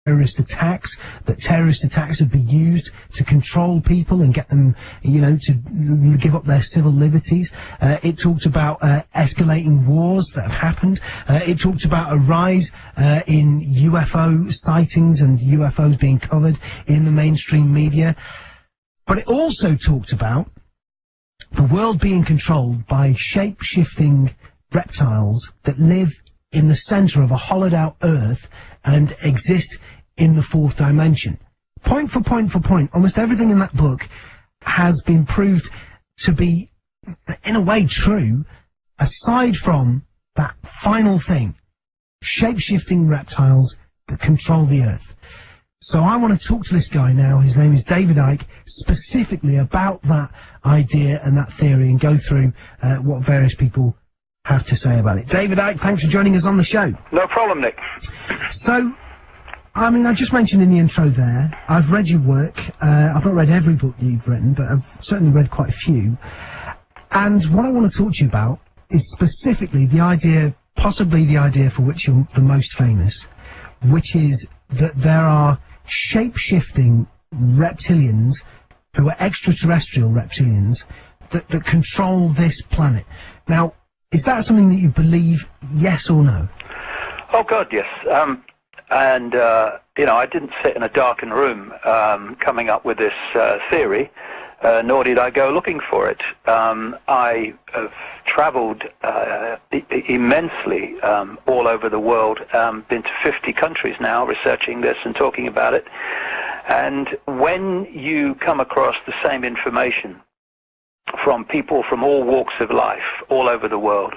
terrorist attacks, that terrorist attacks would be used to control people and get them, you know, to give up their civil liberties. It talked about escalating wars that have happened. It talked about a rise in UFO sightings and UFOs being covered in the mainstream media. But it also talked about the world being controlled by shape-shifting reptiles that live in the center of a hollowed-out Earth and exist in the fourth dimension. Point for point for point, almost everything in that book has been proved to be, in a way, true, aside from that final thing, shape-shifting reptiles that control the Earth. So I want to talk to this guy now. His name is David Icke, specifically about that idea and that theory, and go through what various people have to say about it. David Icke, thanks for joining us on the show. No problem, Nick. So, I mean, I just mentioned in the intro there, I've read your work. I've not read every book you've written, but I've certainly read quite a few. And what I want to talk to you about is specifically the idea, possibly the idea for which you're the most famous, which is that there are shape-shifting reptilians who are extraterrestrial reptilians that control this planet. Now, is that something that you believe, yes or no? Oh, God, yes. You know, I didn't sit in a darkened room coming up with this theory, nor did I go looking for it. I have traveled immensely all over the world, been to 50 countries now researching this and talking about it. And when you come across the same information from people from all walks of life, all over the world,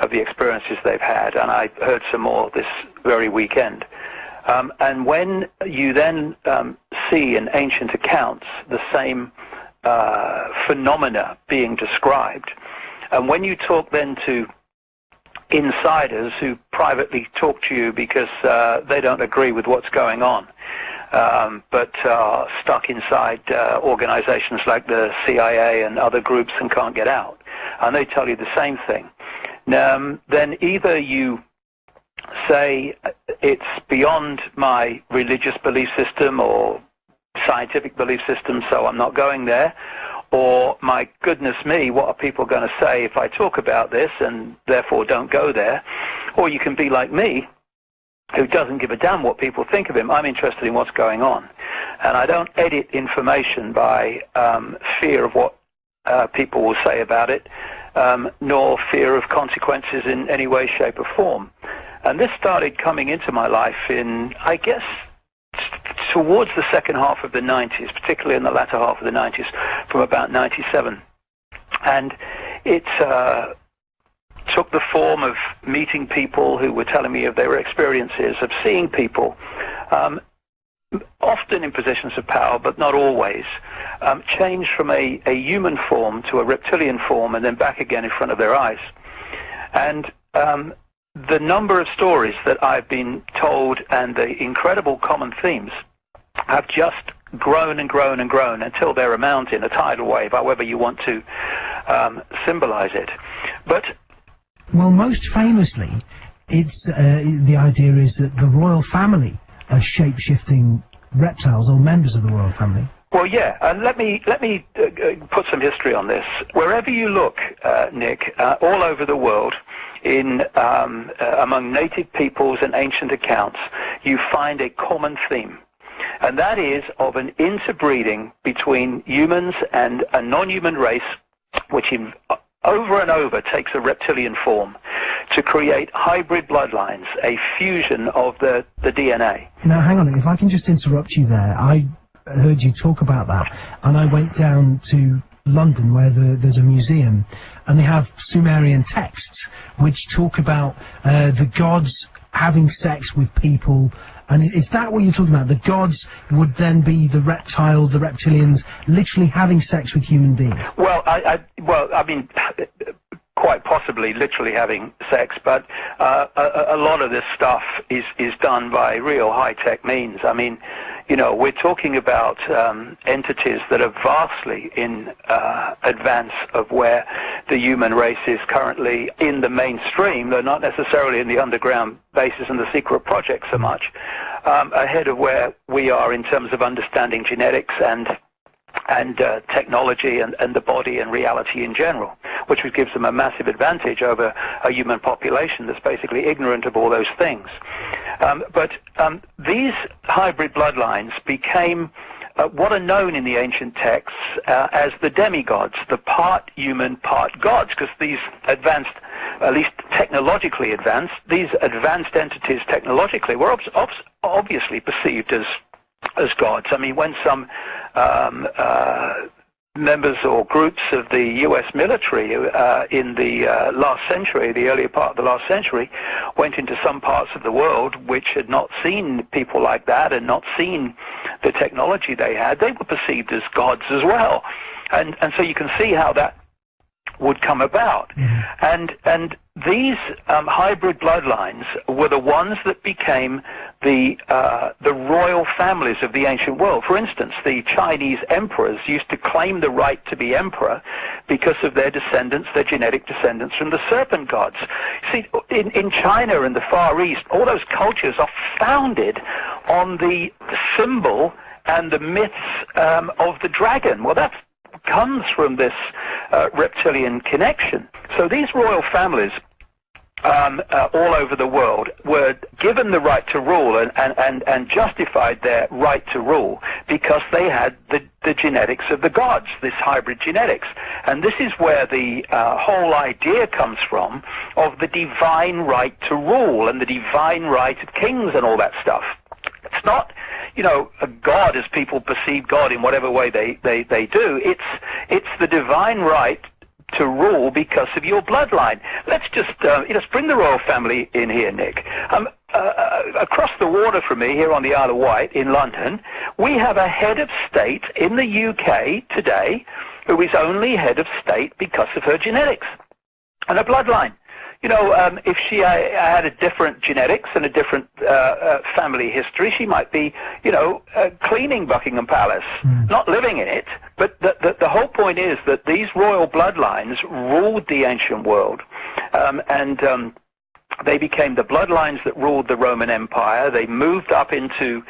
of the experiences they've had, and I heard some more this very weekend, and when you then see in ancient accounts the same phenomena being described, and when you talk then to insiders who privately talk to you because they don't agree with what's going on, but are stuck inside organizations like the CIA and other groups and can't get out, and they tell you the same thing, then either you say it's beyond my religious belief system or scientific belief system, so I'm not going there, or my goodness me, what are people going to say if I talk about this, and therefore don't go there. Or you can be like me, who doesn't give a damn what people think of him. I'm interested in what's going on, and I don't edit information by fear of what people will say about it, nor fear of consequences in any way, shape or form. And this started coming into my life in, I guess, towards the second half of the 90s, particularly in the latter half of the 90s, from about 97. And it took the form of meeting people who were telling me of their experiences, of seeing people, often in positions of power, but not always, change from a human form to a reptilian form and then back again in front of their eyes. And the number of stories that I've been told and the incredible common themes have just grown and grown and grown until they're a mountain, a tidal wave, however you want to symbolize it. But well, most famously, it's the idea is that the royal family are shape-shifting reptiles, or members of the royal family. Well, yeah, and let me put some history on this. Wherever you look, Nick, all over the world, in among native peoples and ancient accounts, you find a common theme, and that is of an interbreeding between humans and a non-human race, which over and over takes a reptilian form to create hybrid bloodlines, a fusion of the DNA. Now, hang on, if I can just interrupt you there. I heard you talk about that, and I went down to London where there's a museum, and they have Sumerian texts which talk about the gods having sex with people. And is that what you're talking about? The gods would then be the reptilians, literally having sex with human beings? Well, I mean, quite possibly literally having sex, but a lot of this stuff is done by real high-tech means. I mean, You know, we're talking about entities that are vastly in advance of where the human race is currently in the mainstream, though not necessarily in the underground bases and the secret projects so much, ahead of where we are in terms of understanding genetics and technology and the body and reality in general, which gives them a massive advantage over a human population that's basically ignorant of all those things. But these hybrid bloodlines became what are known in the ancient texts as the demigods, the part human, part gods, because these advanced, at least technologically advanced, these advanced entities technologically were obviously perceived as gods. I mean, when some members or groups of the U.S. military in the last century, the earlier part of the last century, went into some parts of the world which had not seen people like that and not seen the technology they had, they were perceived as gods as well. And so you can see how that would come about. And these hybrid bloodlines were the ones that became the royal families of the ancient world. For instance, the Chinese emperors used to claim the right to be emperor because of their descendants, their genetic descendants from the serpent gods. See, in China and the Far East, all those cultures are founded on the symbol and the myths of the dragon. Well, that comes from this reptilian connection. So these royal families all over the world were given the right to rule and justified their right to rule because they had the genetics of the gods, this hybrid genetics. And this is where the whole idea comes from of the divine right to rule and the divine right of kings and all that stuff. It's not, you know, a God as people perceive God in whatever way they do. It's the divine right to rule because of your bloodline. Let's just let's bring the royal family in here, Nick. Across the water from me, here on the Isle of Wight in London, we have a head of state in the UK today who is only head of state because of her genetics and her bloodline. You know, if she had a different genetics and a different family history, she might be, you know, cleaning Buckingham Palace, not living in it. But the whole point is that these royal bloodlines ruled the ancient world, and they became the bloodlines that ruled the Roman Empire. They moved up into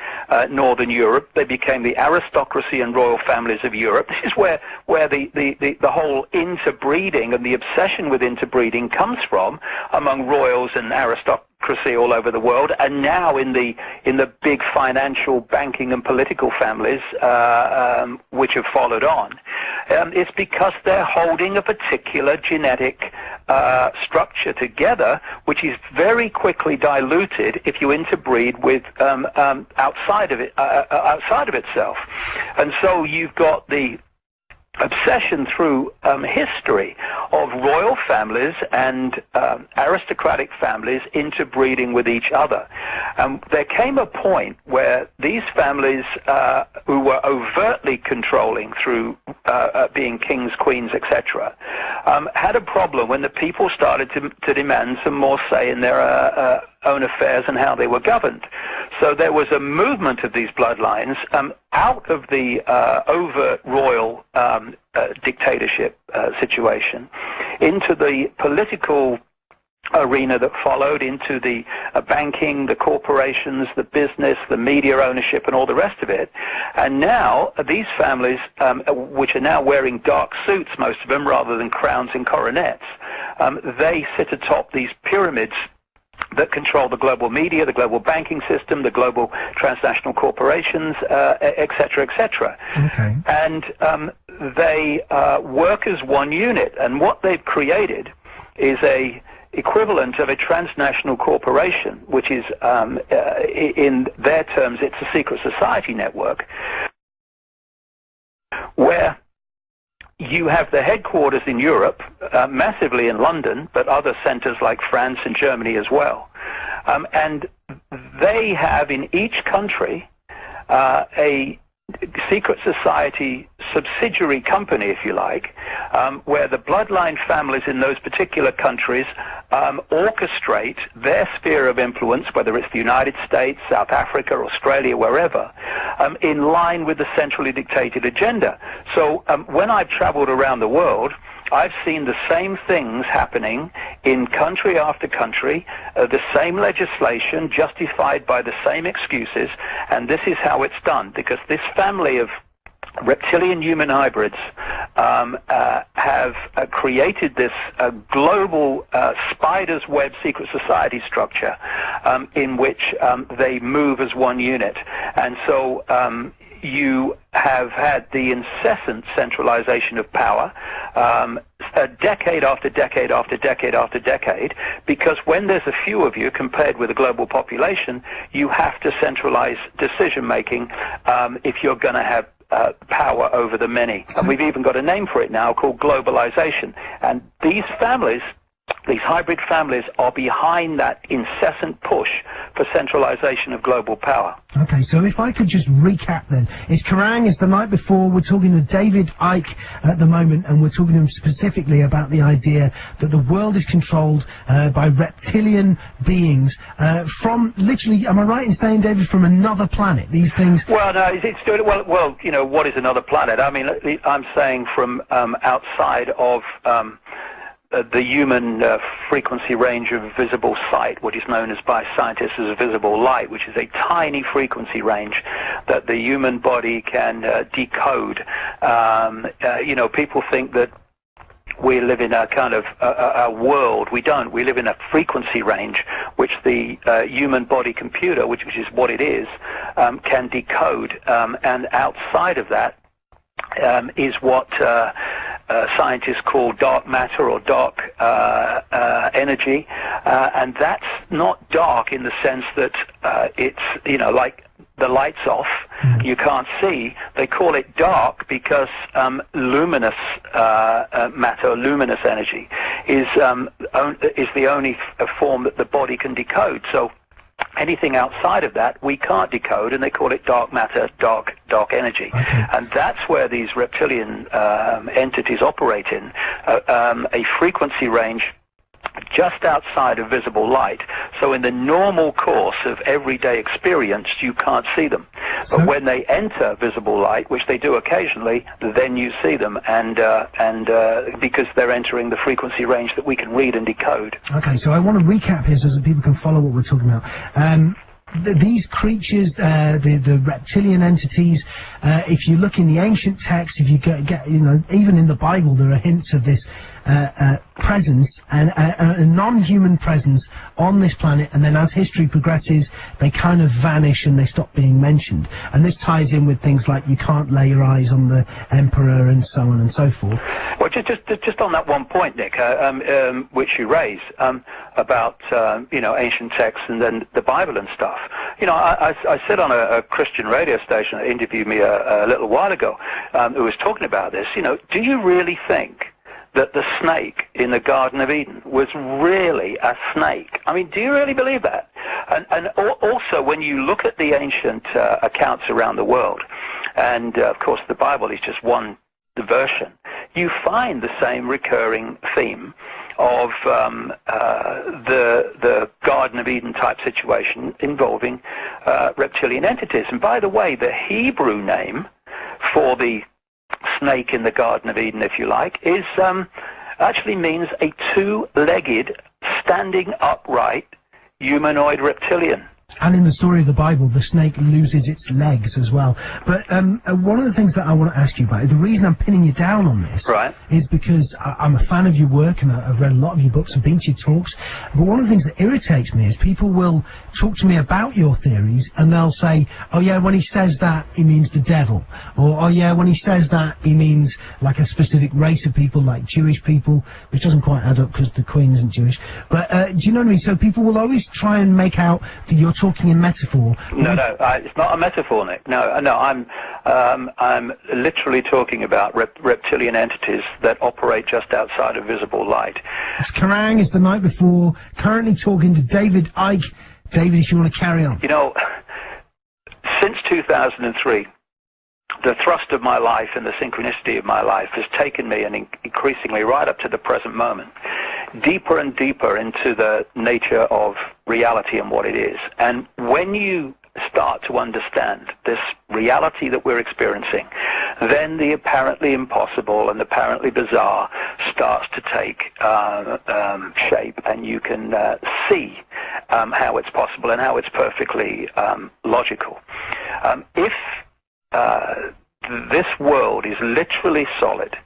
Northern Europe. They became the aristocracy and royal families of Europe. This is where the whole interbreeding and the obsession with interbreeding comes from among royals and aristocracy all over the world, and now in the big financial, banking, and political families which have followed on. It's because they're holding a particular genetic structure together, which is very quickly diluted if you interbreed with outside of itself. And so you've got the obsession through history of royal families and aristocratic families interbreeding with each other. There came a point where these families who were overtly controlling through being kings, queens, etc., had a problem when the people started to demand some more say in their own affairs and how they were governed. So there was a movement of these bloodlines out of the overt royal dictatorship situation into the political arena that followed, into the banking, the corporations, the business, the media ownership, and all the rest of it. And now these families, which are now wearing dark suits, most of them, rather than crowns and coronets, they sit atop these pyramids that control the global media, the global banking system, the global transnational corporations, et cetera, et cetera. Okay. And they work as one unit. And what they've created is a equivalent of a transnational corporation, which is, in their terms, it's a secret society network, where you have the headquarters in Europe, massively in London, but other centers like France and Germany as well. And they have in each country a secret society subsidiary company, if you like, where the bloodline families in those particular countries orchestrate their sphere of influence, whether it's the United States, South Africa, Australia, wherever, in line with the centrally dictated agenda. So when I've traveled around the world, I've seen the same things happening in country after country, the same legislation justified by the same excuses, and this is how it's done, because this family of reptilian human hybrids have created this global spider's web secret society structure in which they move as one unit. And so you have had the incessant centralization of power, decade after decade after decade after decade, because when there's a few of you compared with a global population, you have to centralize decision-making if you're going to have power over the many. And we've even got a name for it now called globalization. And these families, these hybrid families, are behind that incessant push for centralization of global power. Okay, so if I could just recap then. It's Kerrang! It's the night before. We're talking to David Icke at the moment, and we're talking to him specifically about the idea that the world is controlled by reptilian beings from, literally, am I right in saying, David, from another planet? These things... Well, no, well, you know, what is another planet? I mean, I'm saying from outside of... the human frequency range of visible sight, what is known as by scientists as visible light, which is a tiny frequency range that the human body can decode. You know, people think that we live in a kind of a world. We don't. We live in a frequency range which the human body computer, which is what it is, can decode. And outside of that is what scientists call dark matter or dark energy, and that's not dark in the sense that it's, you know, like the light's off, you can't see. They call it dark because luminous matter, luminous energy, is the only form that the body can decode. So anything outside of that we can't decode, and they call it dark matter, dark energy. Okay. And that's where these reptilian entities operate in, a frequency range just outside of visible light. So in the normal course of everyday experience, you can't see them. But when they enter visible light, which they do occasionally, then you see them, and because they're entering the frequency range that we can read and decode. Okay, so I want to recap here so that people can follow what we're talking about. These creatures, the reptilian entities, if you look in the ancient texts, if you get, you know, even in the Bible, there are hints of this presence, and a non-human presence on this planet, and then as history progresses, they kind of vanish and they stop being mentioned. And this ties in with things like you can't lay your eyes on the emperor and so on and so forth. Well, just on that one point, Nick, which you raised about you know, ancient texts and then the Bible and stuff. You know, I said on a Christian radio station that interviewed me a little while ago, who was talking about this. You know, do you really think that the snake in the Garden of Eden was really a snake? I mean, do you really believe that? And also, when you look at the ancient accounts around the world, and of course the Bible is just one version, you find the same recurring theme of the Garden of Eden type situation involving reptilian entities. And by the way, the Hebrew name for the snake in the Garden of Eden, if you like, is actually means a two-legged, standing upright humanoid reptilian. And in the story of the Bible, the snake loses its legs as well. But one of the things that I want to ask you about, the reason I'm pinning you down on this, right, is because I'm a fan of your work, and I've read a lot of your books and been to your talks. But one of the things that irritates me is people will talk to me about your theories, and they'll say, oh yeah, when he says that, he means the devil. Or, oh yeah, when he says that, he means like a specific race of people, like Jewish people, which doesn't quite add up because the Queen isn't Jewish. But do you know what I mean? So people will always try and make out that you're talking in metaphor. No, it's not a metaphor, Nick. No, I'm literally talking about reptilian entities that operate just outside of visible light. It's Kerrang! It's the night before. Currently talking to David Icke. David, if you want to carry on. You know, since 2003, the thrust of my life and the synchronicity of my life has taken me, and increasingly right up to the present moment, deeper and deeper into the nature of reality and what it is. And when you start to understand this reality that we're experiencing, then the apparently impossible and apparently bizarre starts to take shape, and you can see how it's possible and how it's perfectly logical. If this world is literally solid,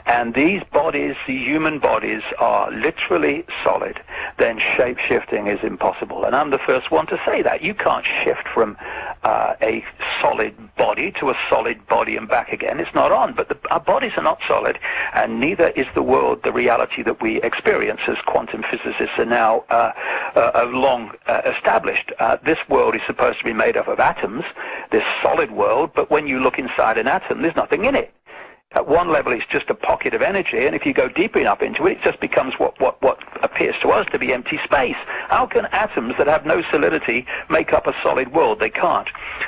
and these bodies, the human bodies, are literally solid, then shape-shifting is impossible. And I'm the first one to say that. You can't shift from a solid body to a solid body and back again. It's not on. But our bodies are not solid, and neither is the world, the reality that we experience, as quantum physicists are now long established. This world is supposed to be made up of atoms, this solid world, but when you look inside an atom, there's nothing in it. At one level, it's just a pocket of energy, and if you go deep enough into it, it just becomes what appears to us to be empty space. How can atoms that have no solidity make up a solid world? They can't.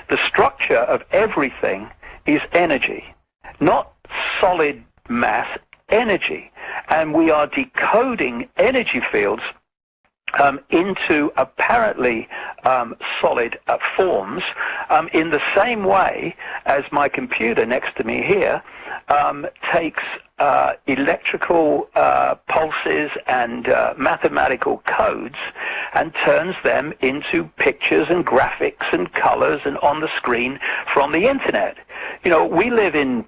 The structure of everything is energy, not solid mass, energy. And we are decoding energy fields into apparently solid forms in the same way as my computer next to me here takes electrical pulses and mathematical codes and turns them into pictures and graphics and colors and on the screen from the internet. You know, we live in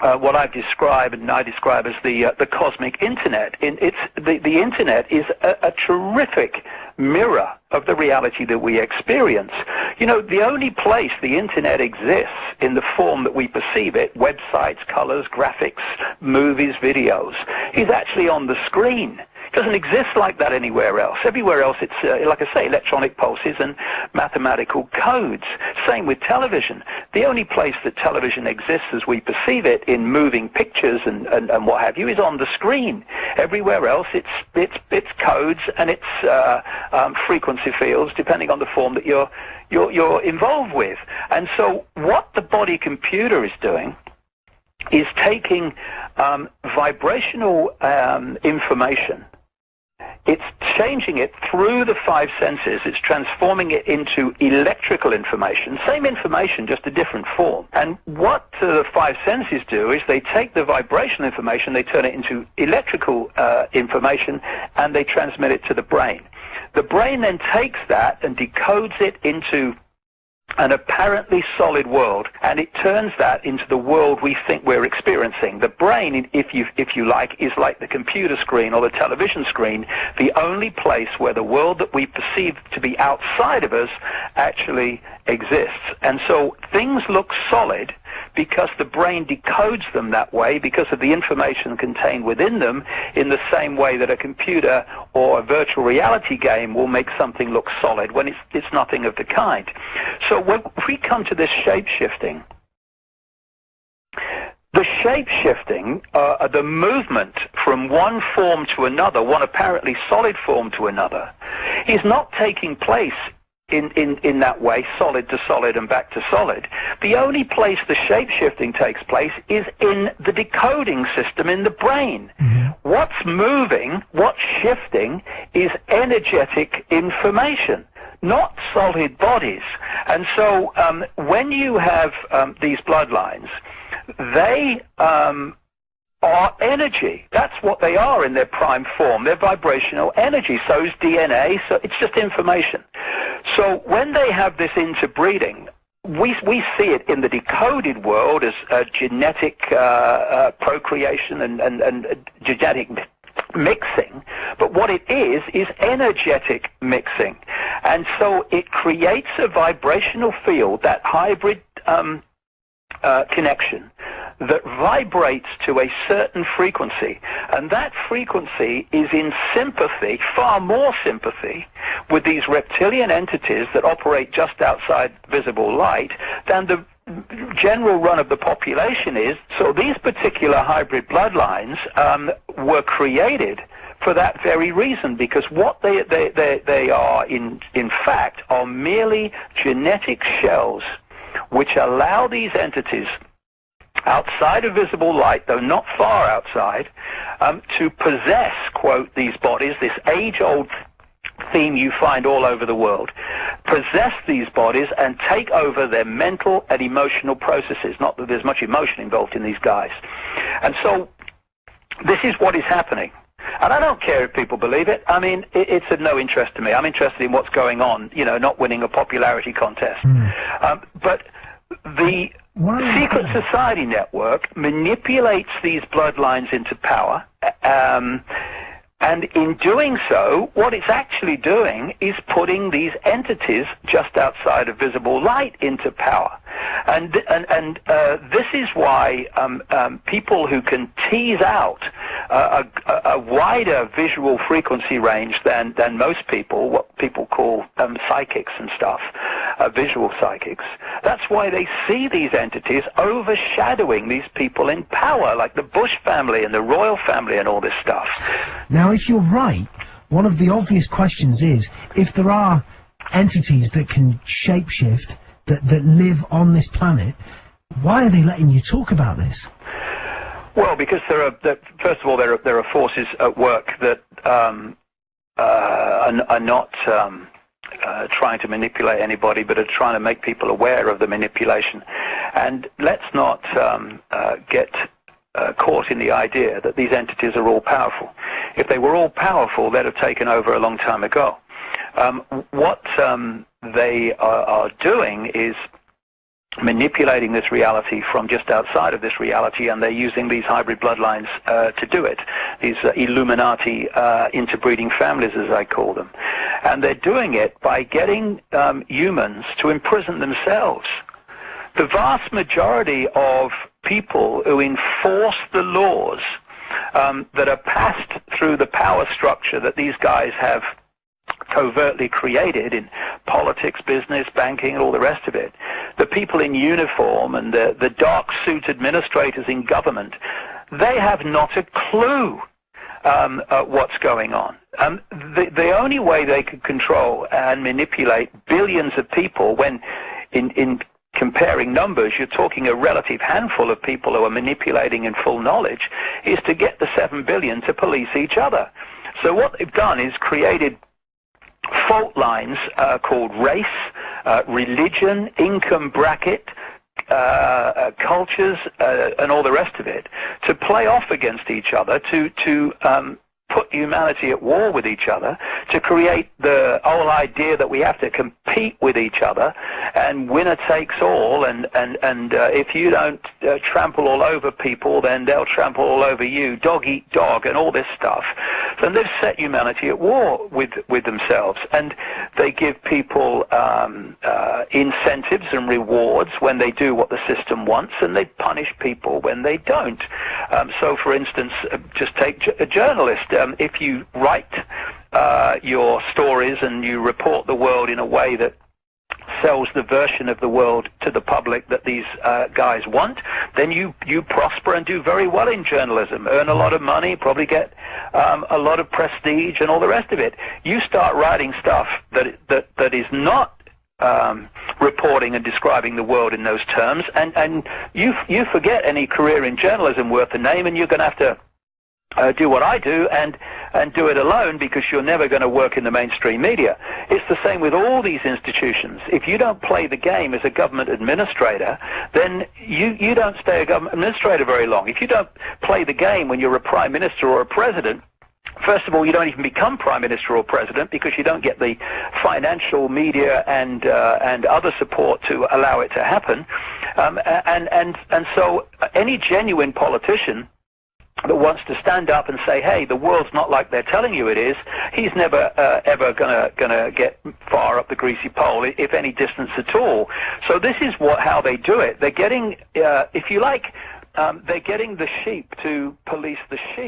what I describe as the cosmic internet. The internet is a terrific mirror of the reality that we experience. You know, the only place the internet exists in the form that we perceive it, websites, colors, graphics, movies, videos, is actually on the screen. It doesn't exist like that anywhere else. Everywhere else it's, like I say, electronic pulses and mathematical codes. Same with television. The only place that television exists as we perceive it in moving pictures and what have you is on the screen. Everywhere else it's codes and it's frequency fields depending on the form that you're involved with. And so what the body computer is doing is taking vibrational information. It's changing it through the five senses. It's transforming it into electrical information. Same information, just a different form. And what the five senses do is they take the vibrational information, they turn it into electrical information, and they transmit it to the brain. The brain then takes that and decodes it into an apparently solid world, and it turns that into the world we think we're experiencing. The brain, if you like, is like the computer screen or the television screen, the only place where the world that we perceive to be outside of us actually exists. And so things look solid because the brain decodes them that way because of the information contained within them, in the same way that a computer or a virtual reality game will make something look solid when it's nothing of the kind. So when we come to this shape-shifting, the shape-shifting, the movement from one form to another, one apparently solid form to another, is not taking place in that way, solid to solid and back to solid. The only place the shape-shifting takes place is in the decoding system in the brain. Mm-hmm. What's moving, what's shifting, is energetic information, not solid bodies. And so when you have these bloodlines, they are energy. That's what they are in their prime form. They're vibrational energy. So is DNA. So it's just information. So when they have this interbreeding, we see it in the decoded world as genetic procreation and genetic mixing, but what it is energetic mixing. And so it creates a vibrational field, that hybrid connection, that vibrates to a certain frequency, and that frequency is in sympathy, far more sympathy, with these reptilian entities that operate just outside visible light than the general run of the population is. So these particular hybrid bloodlines were created for that very reason, because what they are in fact are merely genetic shells which allow these entities outside of visible light, though not far outside, to possess, quote, these bodies, this age-old theme you find all over the world, possess these bodies and take over their mental and emotional processes. Not that there's much emotion involved in these guys. And so this is what is happening. And I don't care if people believe it. I mean, it's of no interest to me. I'm interested in what's going on, you know, not winning a popularity contest. But the secret society network manipulates these bloodlines into power, and in doing so, what it's actually doing is putting these entities just outside of visible light into power. And this is why people who can tease out a wider visual frequency range than most people, what people call psychics and stuff, visual psychics, that's why they see these entities overshadowing these people in power, like the Bush family and the royal family and all this stuff. Now, if you're right, one of the obvious questions is, if there are entities that can shapeshift, that live on this planet, why are they letting you talk about this? Well, because first of all, there are forces at work that are not trying to manipulate anybody, but are trying to make people aware of the manipulation. And let's not get caught in the idea that these entities are all powerful. If they were all powerful, they'd have taken over a long time ago. What they are doing is manipulating this reality from just outside of this reality, and they're using these hybrid bloodlines to do it, these Illuminati interbreeding families, as I call them. And they're doing it by getting humans to imprison themselves. The vast majority of people who enforce the laws that are passed through the power structure that these guys have covertly created in politics, business, banking, and all the rest of it, the people in uniform and the dark suit administrators in government, they have not a clue what's going on. The only way they could control and manipulate billions of people, when in comparing numbers, you're talking a relative handful of people who are manipulating in full knowledge, is to get the 7 billion to police each other. So what they've done is created fault lines called race, religion, income bracket, cultures, and all the rest of it, to play off against each other, to put humanity at war with each other, to create the whole idea that we have to compete with each other and winner takes all, and if you don't trample all over people, then they'll trample all over you, dog eat dog, and all this stuff. Then they've set humanity at war with themselves, and they give people incentives and rewards when they do what the system wants, and they punish people when they don't. So, for instance, just take a journalist. If you write your stories and you report the world in a way that sells the version of the world to the public that these guys want, then you prosper and do very well in journalism, earn a lot of money, probably get a lot of prestige and all the rest of it. You start writing stuff that is not reporting and describing the world in those terms, and you forget any career in journalism worth a name, and you're going to have to do what I do and do it alone, because you're never going to work in the mainstream media. It's the same with all these institutions. If you don't play the game as a government administrator, then you don't stay a government administrator very long. If you don't play the game when you're a prime minister or a president, first of all, you don't even become prime minister or president, because you don't get the financial, media, and other support to allow it to happen. And so any genuine politician that wants to stand up and say, hey, the world's not like they're telling you it is, he's never ever gonna get far up the greasy pole, if any distance at all. So this is how they do it. They're getting, if you like, they're getting the sheep to police the sheep.